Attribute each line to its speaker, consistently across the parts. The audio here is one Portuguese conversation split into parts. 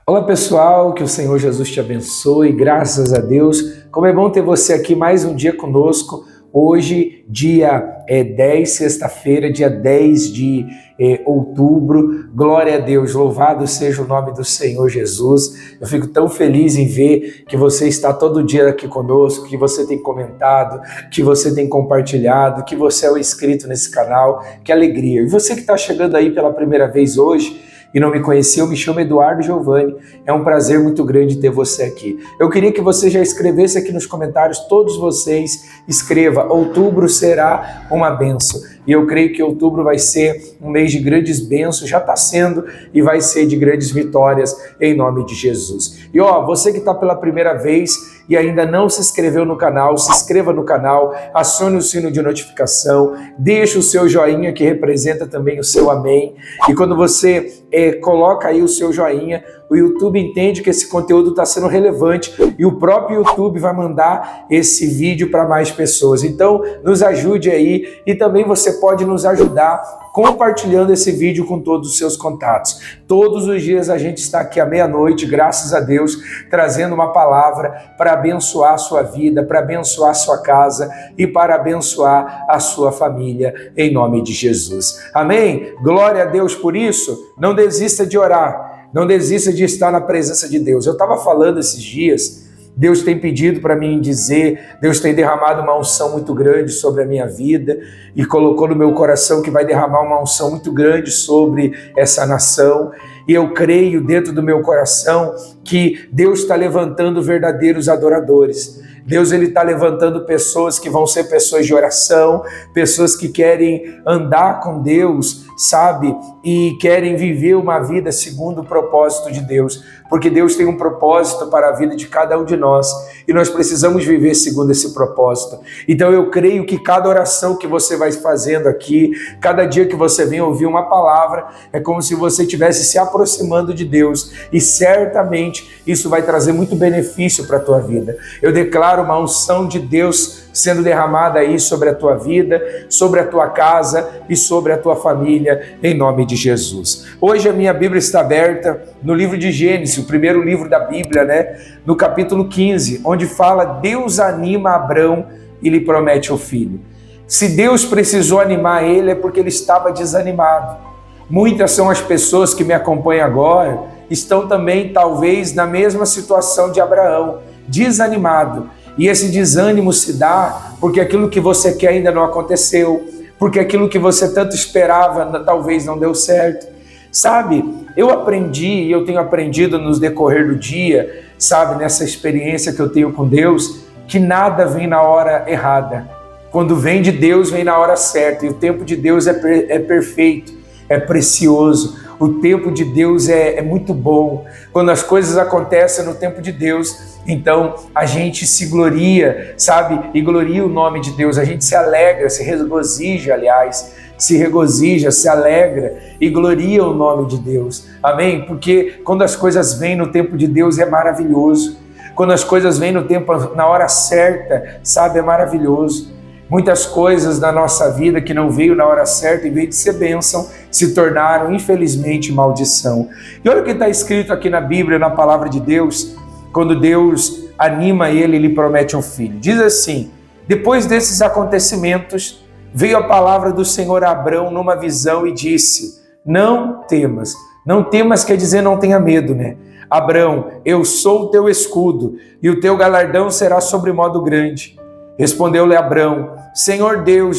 Speaker 1: Olá pessoal, que o Senhor Jesus te abençoe, graças a Deus. Como é bom ter você aqui mais um dia conosco. Hoje, dia 10, sexta-feira, dia 10 de outubro. Glória a Deus, louvado seja o nome do Senhor Jesus. Eu fico tão feliz em ver que você está todo dia aqui conosco, que você tem comentado, que você tem compartilhado, que você é o inscrito nesse canal. Que alegria! E você que está chegando aí pela primeira vez hoje, e não me conhecia, eu me chamo Eduardo Giovanni, é um prazer muito grande ter você aqui. Eu queria que você já escrevesse aqui nos comentários, todos vocês, escreva, outubro será uma bênção. E eu creio que outubro vai ser um mês de grandes bênçãos, já está sendo e vai ser de grandes vitórias em nome de Jesus. E você que está pela primeira vez e ainda não se inscreveu no canal, se inscreva no canal, acione o sino de notificação, deixe o seu joinha que representa também o seu amém. E quando você coloca aí o seu joinha, o YouTube entende que esse conteúdo está sendo relevante e o próprio YouTube vai mandar esse vídeo para mais pessoas. Então, nos ajude aí e também você pode nos ajudar compartilhando esse vídeo com todos os seus contatos. Todos os dias a gente está aqui à meia-noite, graças a Deus, trazendo uma palavra para abençoar a sua vida, para abençoar a sua casa e para abençoar a sua família, em nome de Jesus. Amém? Glória a Deus por isso. Não desista de orar, não desista de estar na presença de Deus. Eu estava falando esses dias, Deus tem pedido para mim dizer, Deus tem derramado uma unção muito grande sobre a minha vida e colocou no meu coração que vai derramar uma unção muito grande sobre essa nação. E eu creio dentro do meu coração que Deus está levantando verdadeiros adoradores. Deus está levantando pessoas que vão ser pessoas de oração, pessoas que querem andar com Deus, sabe? E querem viver uma vida segundo o propósito de Deus. Porque Deus tem um propósito para a vida de cada um de nós. E nós precisamos viver segundo esse propósito. Então eu creio que cada oração que você vai fazendo aqui, cada dia que você vem ouvir uma palavra, é como se você estivesse se aproximando de Deus. E certamente isso vai trazer muito benefício para a tua vida. Eu declaro uma unção de Deus sendo derramada aí sobre a tua vida, sobre a tua casa e sobre a tua família, em nome de Jesus. Hoje a minha Bíblia está aberta no livro de Gênesis, o primeiro livro da Bíblia, no capítulo 15, onde fala: Deus anima Abrão e lhe promete o filho. Se Deus precisou animar ele, é porque ele estava desanimado. Muitas são as pessoas que me acompanham agora, estão também talvez na mesma situação de Abraão, desanimado. E esse desânimo se dá porque aquilo que você quer ainda não aconteceu, porque aquilo que você tanto esperava talvez não deu certo. Sabe, eu aprendi e eu tenho aprendido nos decorrer do dia, sabe, nessa experiência que eu tenho com Deus, que nada vem na hora errada. Quando vem de Deus, vem na hora certa. E o tempo de Deus é perfeito, é precioso. O tempo de Deus é muito bom. Quando as coisas acontecem no tempo de Deus, então a gente se gloria, sabe? E gloria o nome de Deus. A gente se alegra, se regozija, aliás. Se regozija, se alegra e gloria o nome de Deus. Amém? Porque quando as coisas vêm no tempo de Deus é maravilhoso. Quando as coisas vêm no tempo, na hora certa, sabe? É maravilhoso. Muitas coisas da nossa vida que não veio na hora certa, em vez de ser bênção, se tornaram, infelizmente, maldição. E olha o que está escrito aqui na Bíblia, na palavra de Deus, quando Deus anima ele e lhe promete um filho. Diz assim: depois desses acontecimentos, veio a palavra do Senhor a Abrão numa visão e disse: não temas. Não temas quer dizer não tenha medo, Abrão, eu sou o teu escudo e o teu galardão será sobremodo grande. Respondeu-lhe Abrão: Senhor Deus,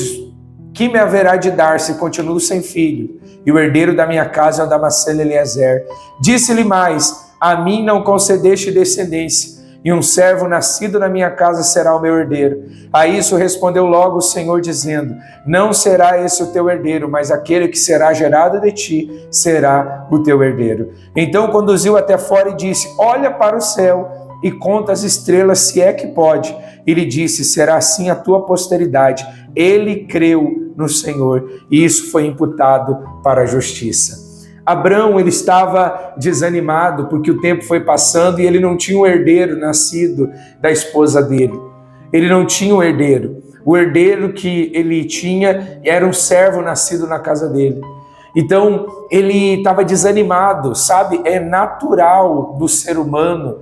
Speaker 1: que me haverá de dar se continuo sem filho? E o herdeiro da minha casa é o Damasceno Eliezer. Disse-lhe mais: a mim não concedeste descendência, e um servo nascido na minha casa será o meu herdeiro. A isso respondeu logo o Senhor, dizendo: não será esse o teu herdeiro, mas aquele que será gerado de ti será o teu herdeiro. Então conduziu até fora e disse: olha para o céu e conta as estrelas, se é que pode. E lhe disse: será assim a tua posteridade. Ele creu no Senhor e isso foi imputado para a justiça. Abrão, ele estava desanimado porque o tempo foi passando e ele não tinha um herdeiro nascido da esposa dele. Ele não tinha um herdeiro. O herdeiro que ele tinha era um servo nascido na casa dele. Então, ele estava desanimado, sabe? É natural do ser humano,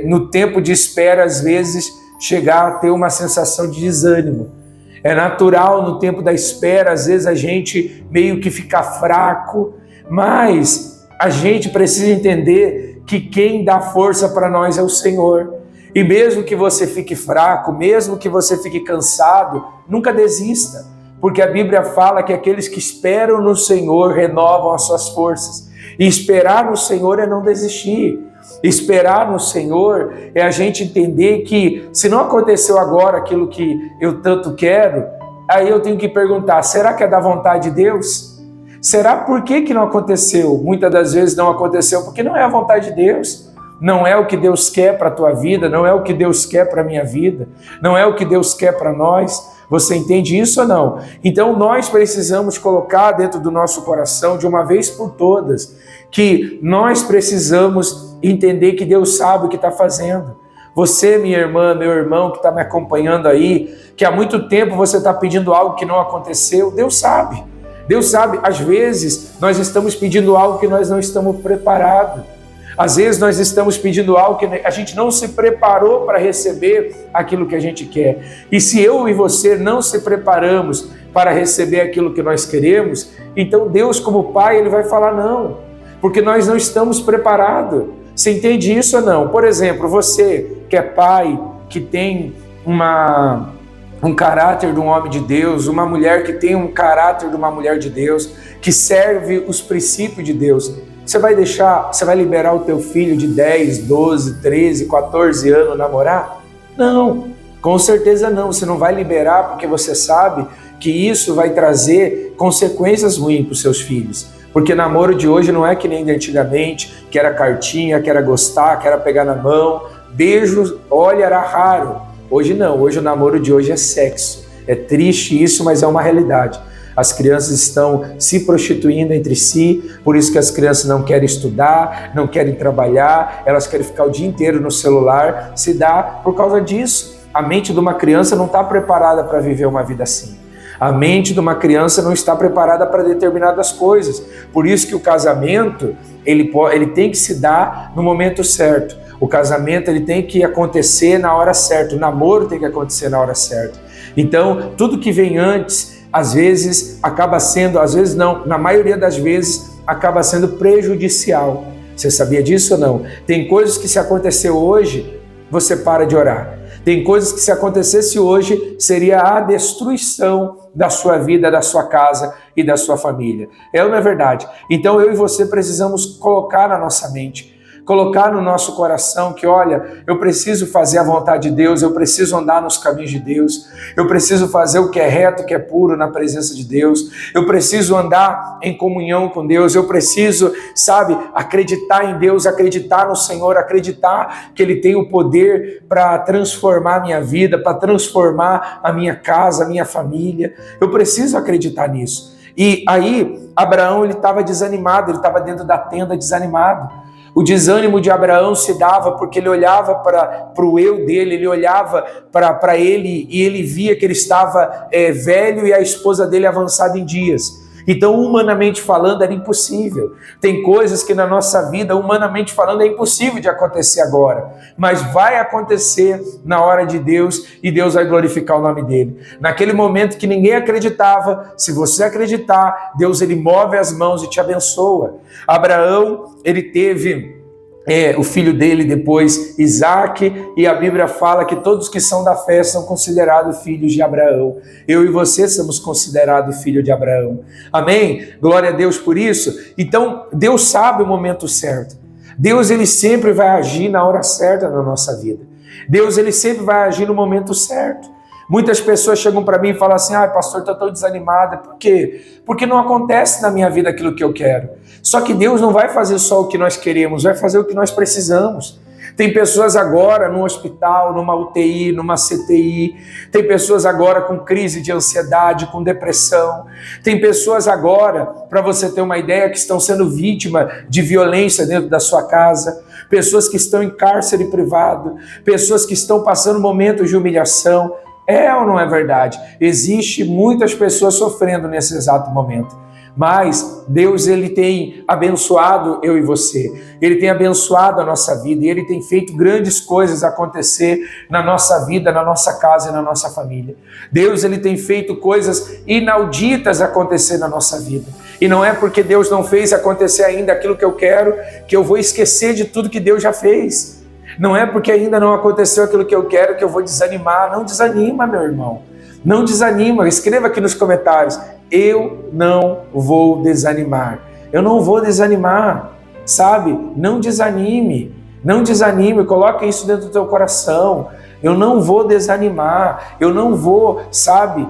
Speaker 1: no tempo de espera, às vezes, chegar a ter uma sensação de desânimo. É natural no tempo da espera, às vezes a gente meio que fica fraco, mas a gente precisa entender que quem dá força para nós é o Senhor. E mesmo que você fique fraco, mesmo que você fique cansado, nunca desista, porque a Bíblia fala que aqueles que esperam no Senhor renovam as suas forças. E esperar no Senhor é não desistir. Esperar no Senhor é a gente entender que se não aconteceu agora aquilo que eu tanto quero, aí eu tenho que perguntar, será que é da vontade de Deus? Será por que não aconteceu? Muitas das vezes não aconteceu porque não é a vontade de Deus. Não é o que Deus quer para a tua vida, não é o que Deus quer para a minha vida, não é o que Deus quer para nós. Você entende isso ou não? Então nós precisamos colocar dentro do nosso coração, de uma vez por todas, que nós precisamos entender que Deus sabe o que está fazendo. Você, minha irmã, meu irmão que está me acompanhando aí, que há muito tempo você está pedindo algo que não aconteceu, Deus sabe. Deus sabe, às vezes nós estamos pedindo algo que nós não estamos preparados. Às vezes nós estamos pedindo algo que a gente não se preparou para receber aquilo que a gente quer. E se eu e você não se preparamos para receber aquilo que nós queremos, então Deus, como Pai, Ele vai falar não, porque nós não estamos preparados. Você entende isso ou não? Por exemplo, você que é pai, que tem um caráter de um homem de Deus, uma mulher que tem um caráter de uma mulher de Deus, que serve os princípios de Deus, você vai liberar o teu filho de 10, 12, 13, 14 anos namorar? Não, com certeza não. Você não vai liberar porque você sabe que isso vai trazer consequências ruins para os seus filhos. Porque namoro de hoje não é que nem de antigamente, que era cartinha, que era gostar, que era pegar na mão. Beijo, olha, era raro. Hoje não, hoje o namoro de hoje é sexo. É triste isso, mas é uma realidade. As crianças estão se prostituindo entre si, por isso que as crianças não querem estudar, não querem trabalhar, elas querem ficar o dia inteiro no celular, se dá por causa disso. A mente de uma criança não está preparada para viver uma vida assim. A mente de uma criança não está preparada para determinadas coisas. Por isso que o casamento, ele tem que se dar no momento certo. O casamento ele tem que acontecer na hora certa, o namoro tem que acontecer na hora certa. Então, tudo que vem antes, às vezes acaba sendo, às vezes não, na maioria das vezes acaba sendo prejudicial. Você sabia disso ou não? Tem coisas que se acontecer hoje, você para de orar. Tem coisas que se acontecesse hoje, seria a destruição da sua vida, da sua casa e da sua família. É ou não é verdade? Então eu e você precisamos colocar na nossa mente, colocar no nosso coração que, olha, eu preciso fazer a vontade de Deus, eu preciso andar nos caminhos de Deus, eu preciso fazer o que é reto, o que é puro na presença de Deus, eu preciso andar em comunhão com Deus, eu preciso, sabe, acreditar em Deus, acreditar no Senhor, acreditar que Ele tem o poder para transformar a minha vida, para transformar a minha casa, a minha família. Eu preciso acreditar nisso. E aí, Abraão, ele estava desanimado, ele estava dentro da tenda desanimado. O desânimo de Abraão se dava porque ele olhava para o eu dele, ele olhava para ele e ele via que ele estava velho e a esposa dele avançada em dias. Então, humanamente falando, era impossível. Tem coisas que na nossa vida, humanamente falando, é impossível de acontecer agora. Mas vai acontecer na hora de Deus e Deus vai glorificar o nome dele. Naquele momento que ninguém acreditava, se você acreditar, Deus ele move as mãos e te abençoa. Abraão, ele teve o filho dele depois, Isaac, e a Bíblia fala que todos que são da fé são considerados filhos de Abraão. Eu e você somos considerados filhos de Abraão. Amém? Glória a Deus por isso. Então, Deus sabe o momento certo. Deus, ele sempre vai agir na hora certa na nossa vida. Deus, ele sempre vai agir no momento certo. Muitas pessoas chegam para mim e falam assim, pastor, estou tão desanimada. Por quê? Porque não acontece na minha vida aquilo que eu quero. Só que Deus não vai fazer só o que nós queremos, vai fazer o que nós precisamos. Tem pessoas agora no hospital, numa UTI, numa CTI. Tem pessoas agora com crise de ansiedade, com depressão. Tem pessoas agora, para você ter uma ideia, que estão sendo vítimas de violência dentro da sua casa. Pessoas que estão em cárcere privado. Pessoas que estão passando momentos de humilhação. É ou não é verdade? Existe muitas pessoas sofrendo nesse exato momento. mas Deus, Ele tem abençoado eu e você, Ele tem abençoado a nossa vida, e Ele tem feito grandes coisas acontecer na nossa vida, na nossa casa e na nossa família. Deus, Ele tem feito coisas inauditas acontecer na nossa vida, e não é porque Deus não fez acontecer ainda aquilo que eu quero, que eu vou esquecer de tudo que Deus já fez. Não é porque ainda não aconteceu aquilo que eu quero que eu vou desanimar. Não desanima, meu irmão. Não desanima. Escreva aqui nos comentários: eu não vou desanimar. Eu não vou desanimar, sabe? Não desanime. Não desanime. Coloque isso dentro do teu coração. Eu não vou desanimar, eu não vou, sabe,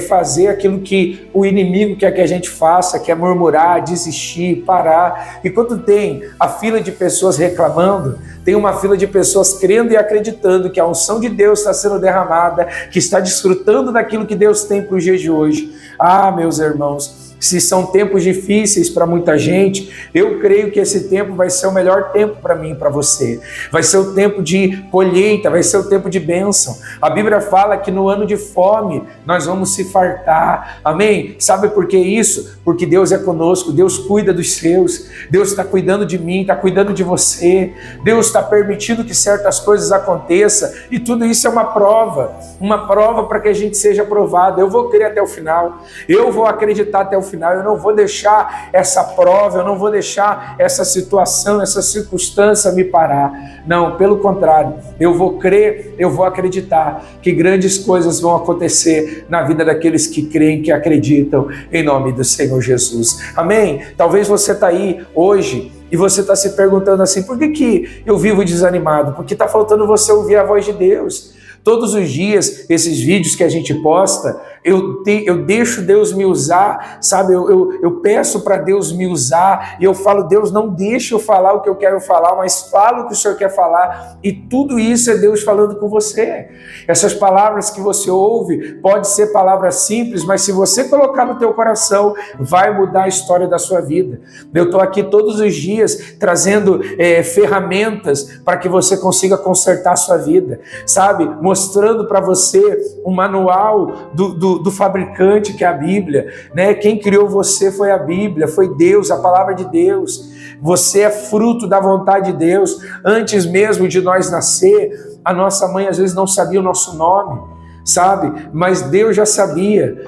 Speaker 1: fazer aquilo que o inimigo quer que a gente faça, que é murmurar, desistir, parar. E quando tem a fila de pessoas reclamando, tem uma fila de pessoas crendo e acreditando que a unção de Deus está sendo derramada, que está desfrutando daquilo que Deus tem para os dias de hoje. Ah, meus irmãos, se são tempos difíceis para muita gente, eu creio que esse tempo vai ser o melhor tempo para mim e para você. Vai ser o tempo de colheita, vai ser o tempo de bênção. A Bíblia fala que no ano de fome nós vamos se fartar. Amém? Sabe por que isso? Porque Deus é conosco, Deus cuida dos seus, Deus está cuidando de mim, está cuidando de você, Deus está permitindo que certas coisas aconteçam, e tudo isso é uma prova para que a gente seja aprovado. Eu vou crer até o final, eu vou acreditar até o final, eu não vou deixar essa prova, eu não vou deixar essa situação, essa circunstância me parar. Não, pelo contrário, eu vou crer, eu vou acreditar que grandes coisas vão acontecer na vida daqueles que creem, que acreditam, em nome do Senhor Jesus. Amém? Talvez você está aí hoje e você está se perguntando assim: por que eu vivo desanimado? Porque está faltando você ouvir a voz de Deus. Todos os dias, esses vídeos que a gente posta, eu deixo Deus me usar, sabe? Eu peço para Deus me usar, e eu falo: Deus, não deixa eu falar o que eu quero falar, mas fala o que o Senhor quer falar. E tudo isso é Deus falando com você. Essas palavras que você ouve, pode ser palavras simples, mas se você colocar no teu coração, vai mudar a história da sua vida. Eu estou aqui todos os dias trazendo ferramentas para que você consiga consertar a sua vida, sabe? Mostrando para você um manual do fabricante, que é a Bíblia, né? Quem criou você foi a Bíblia, foi Deus, a palavra de Deus. Você é fruto da vontade de Deus. Antes mesmo de nós nascer, a nossa mãe às vezes não sabia o nosso nome, sabe? Mas Deus já sabia.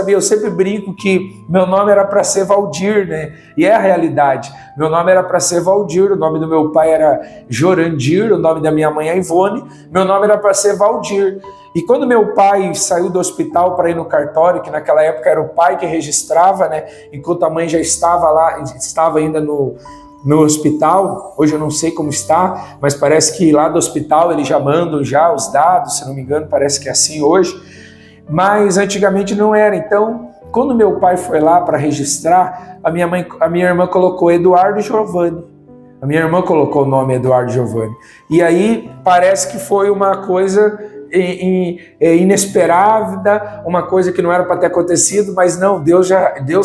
Speaker 1: Eu sempre brinco que meu nome era para ser Valdir, né? E é a realidade. Meu nome era para ser Valdir, o nome do meu pai era Jorandir, o nome da minha mãe é Ivone, meu nome era para ser Valdir. E quando meu pai saiu do hospital para ir no cartório, que naquela época era o pai que registrava, né? Enquanto a mãe já estava lá, estava ainda no hospital, hoje eu não sei como está, mas parece que lá do hospital eles já mandam já os dados, se não me engano, parece que é assim hoje, mas antigamente não era. Então, quando meu pai foi lá para registrar, a minha irmã colocou Eduardo Giovanni. A minha irmã colocou o nome Eduardo Giovanni. E aí parece que foi uma coisa inesperada, uma coisa que não era para ter acontecido, mas não, Deus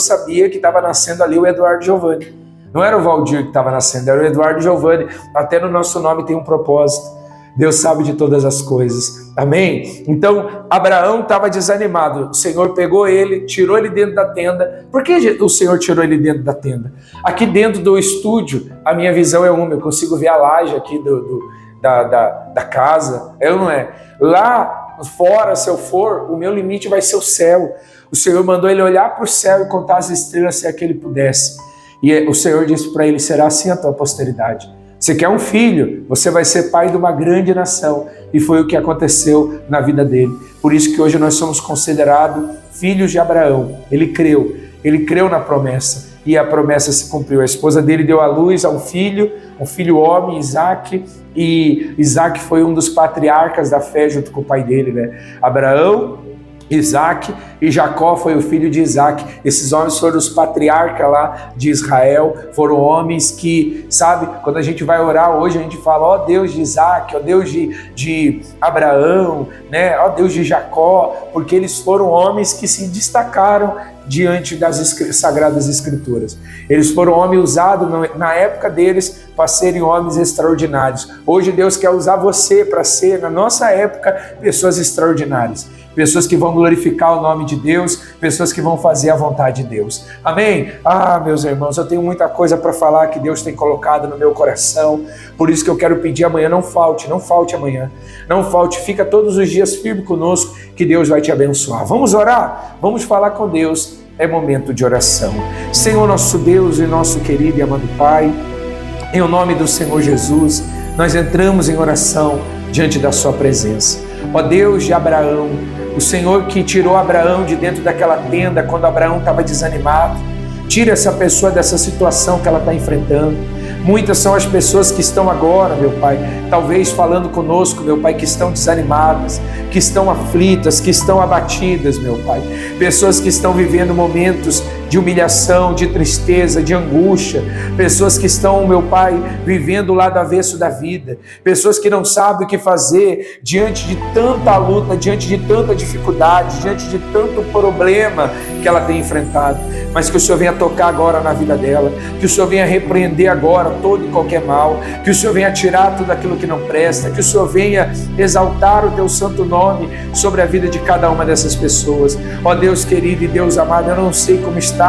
Speaker 1: sabia que estava nascendo ali o Eduardo Giovanni. Não era o Valdir que estava nascendo, era o Eduardo Giovanni. Até no nosso nome tem um propósito. Deus sabe de todas as coisas. Amém? Então, Abraão estava desanimado. O Senhor pegou ele, tirou ele dentro da tenda. Por que o Senhor tirou ele dentro da tenda? Aqui dentro do estúdio, a minha visão é uma. Eu consigo ver a laje aqui da casa. É ou não é? Lá fora, se eu for, o meu limite vai ser o céu. O Senhor mandou ele olhar para o céu e contar as estrelas se é que ele pudesse. E o Senhor disse para ele: será assim a tua posteridade. Você quer um filho, você vai ser pai de uma grande nação. E foi o que aconteceu na vida dele. Por isso que hoje nós somos considerados filhos de Abraão. Ele creu na promessa. E a promessa se cumpriu. A esposa dele deu à luz a um filho homem, Isaac. E Isaac foi um dos patriarcas da fé junto com o pai dele, né? Abraão, Isaac e Jacó foi o filho de Isaac. Esses homens foram os patriarcas lá de Israel, foram homens que, sabe, quando a gente vai orar hoje, a gente fala: ó Deus de Isaac, ó Deus de Abraão, né? Ó Deus de Jacó, porque eles foram homens que se destacaram diante das Sagradas Escrituras. Eles foram homens usados na época deles para serem homens extraordinários. Hoje Deus quer usar você para ser, na nossa época, pessoas extraordinárias. pessoas que vão glorificar o nome de Deus, pessoas que vão fazer a vontade de Deus. Amém? Meus irmãos, eu tenho muita coisa para falar que Deus tem colocado no meu coração, por isso que eu quero pedir amanhã, não falte amanhã, não falte, fica todos os dias firme conosco, que Deus vai te abençoar. Vamos orar? Vamos falar com Deus, é momento de oração. Senhor nosso Deus e nosso querido e amado Pai, em nome do Senhor Jesus, nós entramos em oração diante da sua presença. Ó Deus de Abraão, o Senhor que tirou Abraão de dentro daquela tenda quando Abraão estava desanimado, tira essa pessoa dessa situação que ela está enfrentando. Muitas são as pessoas que estão agora, meu Pai, talvez falando conosco, meu Pai, que estão desanimadas, que estão aflitas, que estão abatidas, meu Pai. Pessoas que estão vivendo momentos de humilhação, de tristeza, de angústia. Pessoas que estão, meu Pai, vivendo o lado avesso da vida. Pessoas que não sabem o que fazer diante de tanta luta, diante de tanta dificuldade, diante de tanto problema que ela tem enfrentado. Mas que o Senhor venha tocar agora na vida dela, que o Senhor venha repreender agora todo e qualquer mal, que o Senhor venha tirar tudo aquilo que não presta, que o Senhor venha exaltar o teu santo nome sobre a vida de cada uma dessas pessoas. Ó Deus querido e Deus amado, eu não sei como está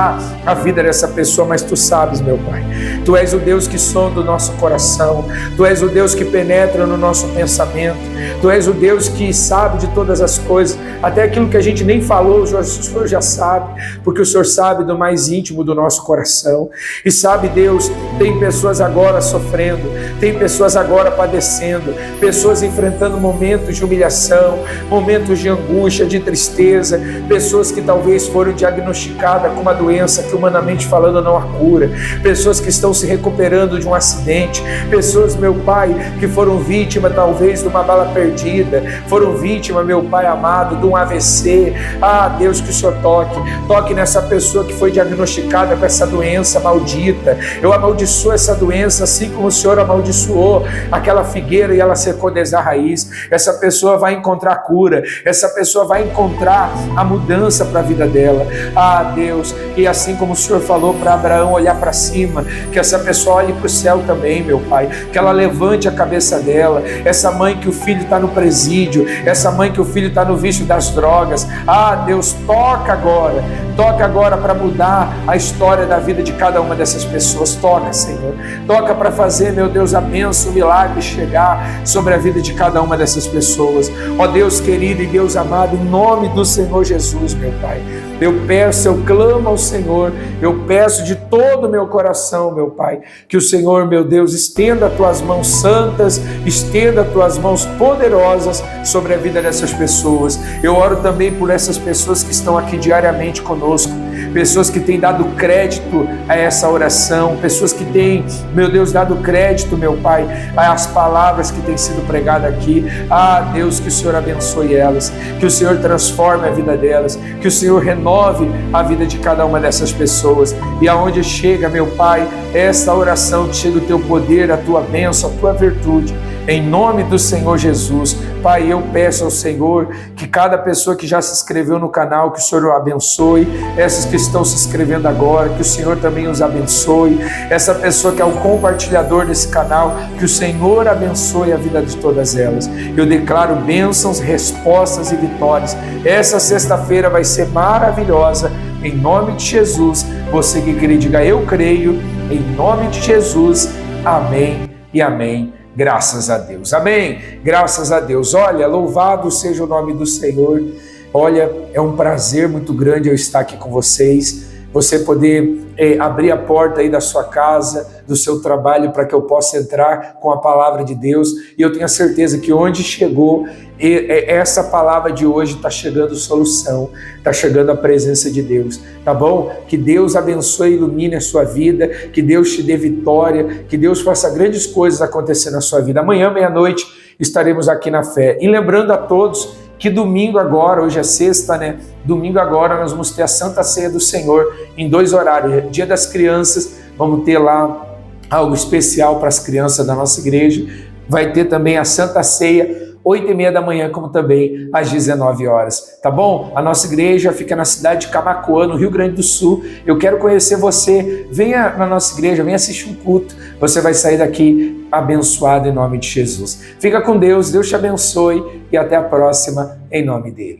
Speaker 1: a vida dessa pessoa, mas Tu sabes, meu Pai. Tu és o Deus que sonda o nosso coração, Tu és o Deus que penetra no nosso pensamento, Tu és o Deus que sabe de todas as coisas, até aquilo que a gente nem falou, o Senhor já sabe, porque o Senhor sabe do mais íntimo do nosso coração. E sabe, Deus, tem pessoas agora sofrendo, tem pessoas agora padecendo, pessoas enfrentando momentos de humilhação, momentos de angústia, de tristeza, pessoas que talvez foram diagnosticadas com uma doença que humanamente falando não há cura, pessoas que estão se recuperando de um acidente, pessoas, meu Pai, que foram vítimas talvez de uma bala perdida, foram vítimas, meu Pai amado, de um AVC. Deus, que o Senhor toque nessa pessoa que foi diagnosticada com essa doença maldita. Eu amaldiçoo essa doença, assim como o Senhor amaldiçoou aquela figueira e ela secou desde a raiz. Essa pessoa vai encontrar cura, essa pessoa vai encontrar a mudança para a vida dela. Deus, e assim como o Senhor falou para Abraão olhar para cima, que essa pessoa olhe para o céu também, meu Pai, que ela levante a cabeça dela. Essa mãe que o filho está no presídio, essa mãe que o filho está no vício das drogas, Deus, toca agora para mudar a história da vida de cada uma dessas pessoas. Toca, Senhor, toca para fazer, meu Deus, a bênção, o milagre chegar sobre a vida de cada uma dessas pessoas. Ó Deus querido e Deus amado, em nome do Senhor Jesus, meu Pai, eu peço, eu clamo ao Senhor, eu peço de todo o meu coração, meu Pai, que o Senhor, meu Deus, estenda as Tuas mãos santas, estenda as Tuas mãos poderosas sobre a vida dessas pessoas. Eu oro também por essas pessoas que estão aqui diariamente conosco, pessoas que têm dado crédito a essa oração, pessoas que têm, meu Deus, dado crédito, meu Pai, às palavras que têm sido pregadas aqui. Deus, que o Senhor abençoe elas, que o Senhor transforme a vida delas, que o Senhor renove a vida de cada uma dessas pessoas. E aonde chega, meu Pai, essa oração, que chega o Teu poder, a Tua bênção, a Tua virtude, em nome do Senhor Jesus. Pai, eu peço ao Senhor que cada pessoa que já se inscreveu no canal, que o Senhor o abençoe, essas que estão se inscrevendo agora, que o Senhor também os abençoe, essa pessoa que é o compartilhador desse canal, que o Senhor abençoe a vida de todas elas. Eu declaro bênçãos, respostas e vitórias. Essa sexta-feira vai ser maravilhosa, em nome de Jesus. Você que crê, diga eu creio, em nome de Jesus. Amém e amém. Graças a Deus. Amém. Graças a Deus. Olha, louvado seja o nome do Senhor. Olha, é um prazer muito grande eu estar aqui com vocês. Você poder abrir a porta aí da sua casa, do seu trabalho, para que eu possa entrar com a palavra de Deus. E eu tenho a certeza que onde chegou essa palavra de hoje, está chegando solução, está chegando a presença de Deus, tá bom? Que Deus abençoe e ilumine a sua vida, que Deus te dê vitória, que Deus faça grandes coisas acontecer na sua vida. Amanhã, meia-noite, estaremos aqui na fé. E lembrando a todos que domingo agora, hoje é sexta, né? Domingo agora nós vamos ter a Santa Ceia do Senhor em 2 horários. Dia das Crianças, vamos ter lá algo especial para as crianças da nossa igreja. Vai ter também a Santa Ceia, 8h30 da manhã, como também às 19 horas, tá bom? A nossa igreja fica na cidade de Camaquã, no Rio Grande do Sul. Eu quero conhecer você. Venha na nossa igreja, venha assistir um culto. Você vai sair daqui abençoado em nome de Jesus. Fica com Deus, Deus te abençoe e até a próxima, em nome dele.